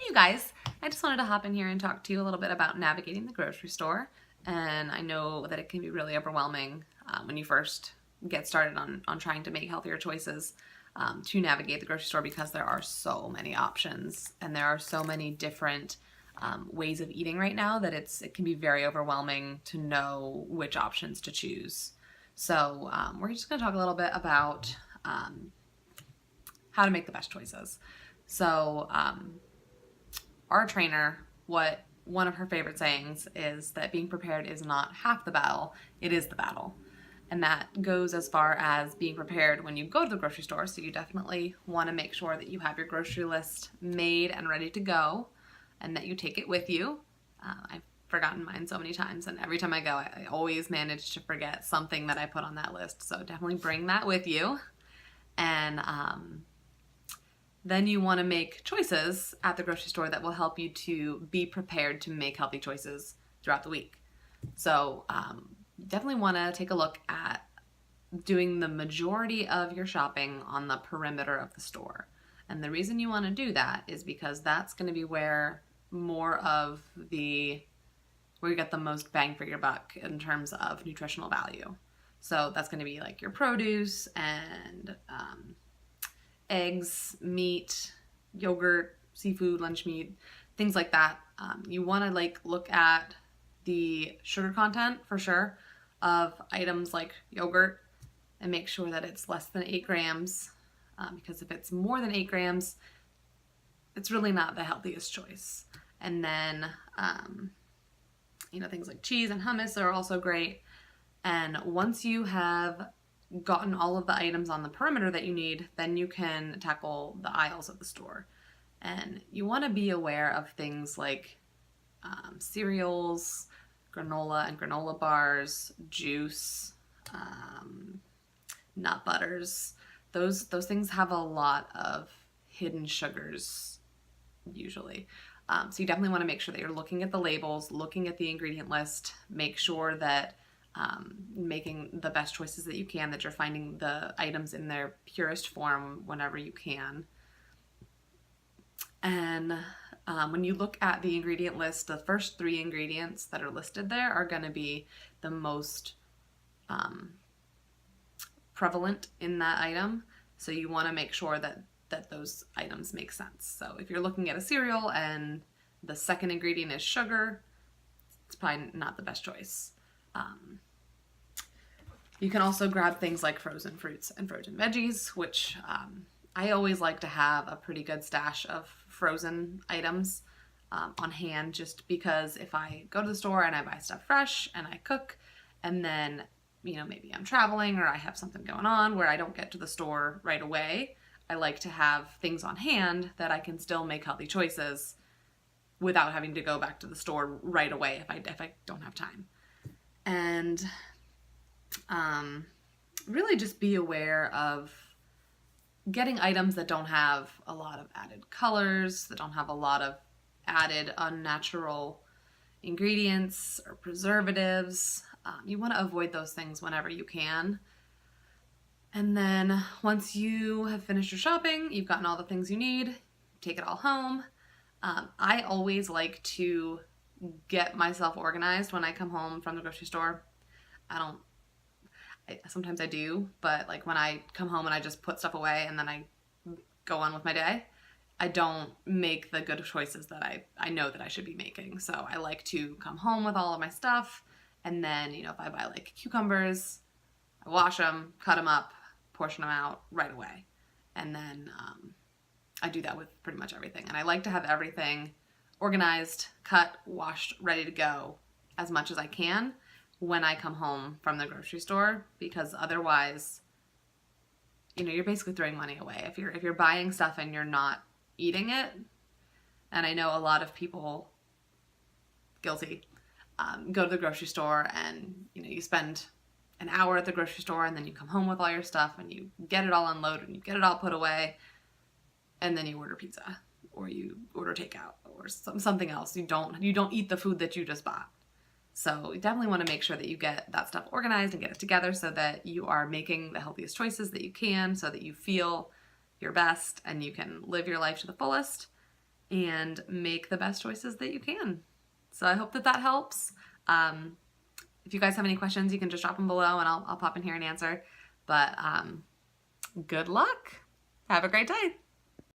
You guys, I just wanted to hop in here and talk to you a little bit about navigating the grocery store. And I know that it can be really overwhelming when you first get started on trying to make healthier choices to navigate the grocery store because there are so many options and there are so many different ways of eating right now that it can be very overwhelming to know which options to choose. So we're just going to talk a little bit about how to make the best choices. So our trainer, one of her favorite sayings is that being prepared is not half the battle, it is the battle. And that goes as far as being prepared when you go to the grocery store. So you definitely want to make sure that you have your grocery list made and ready to go and that you take it with you. I've forgotten mine so many times, and every time I go, I always manage to forget something that I put on that list. So definitely bring that with you. And then you want to make choices at the grocery store that will help you to be prepared to make healthy choices throughout the week. So definitely want to take a look at doing the majority of your shopping on the perimeter of the store. And the reason you want to do that is because that's going to be where where you get the most bang for your buck in terms of nutritional value. So that's going to be like your produce and eggs, meat, yogurt, seafood, lunch meat, things like that. You want to look at the sugar content for sure of items like yogurt and make sure that it's less than 8 grams because if it's more than 8 grams, it's really not the healthiest choice. And then, things like cheese and hummus are also great. And once you have gotten all of the items on the perimeter that you need, then you can tackle the aisles of the store. And you want to be aware of things like cereals, granola and granola bars, juice, nut butters. Those things have a lot of hidden sugars usually. So you definitely want to make sure that you're looking at the labels, looking at the ingredient list, make sure that making the best choices that you can, that you're finding the items in their purest form whenever you can. And when you look at the ingredient list, the first 3 ingredients that are listed there are going to be the most prevalent in that item. So you want to make sure that those items make sense. So if you're looking at a cereal and the second ingredient is sugar, it's probably not the best choice. You can also grab things like frozen fruits and frozen veggies, which I always like to have a pretty good stash of frozen items on hand, just because if I go to the store and I buy stuff fresh and I cook, and then maybe I'm traveling or I have something going on where I don't get to the store right away, I like to have things on hand that I can still make healthy choices without having to go back to the store right away if I don't have time. And really just be aware of getting items that don't have a lot of added colors, that don't have a lot of added unnatural ingredients or preservatives. You want to avoid those things whenever you can. And then once you have finished your shopping, you've gotten all the things you need, take it all home. I always like to get myself organized when I come home from the grocery store. Sometimes I do, but like when I come home and I just put stuff away and then I go on with my day, I don't make the good choices that I know that I should be making. So I like to come home with all of my stuff, and then, if I buy like cucumbers, I wash them, cut them up, portion them out right away. And then I do that with pretty much everything. And I like to have everything organized, cut, washed, ready to go as much as I can when I come home from the grocery store, because otherwise, you're basically throwing money away. If you're buying stuff and you're not eating it, and I know a lot of people, guilty, go to the grocery store and you spend an hour at the grocery store and then you come home with all your stuff and you get it all unloaded and you get it all put away, and then you order pizza or you order takeout or something else. You don't eat the food that you just bought. So you definitely want to make sure that you get that stuff organized and get it together so that you are making the healthiest choices that you can, so that you feel your best and you can live your life to the fullest. and make the best choices that you can. So I hope that that helps. If you guys have any questions, you can just drop them below and I'll pop in here and answer. But good luck. Have a great day.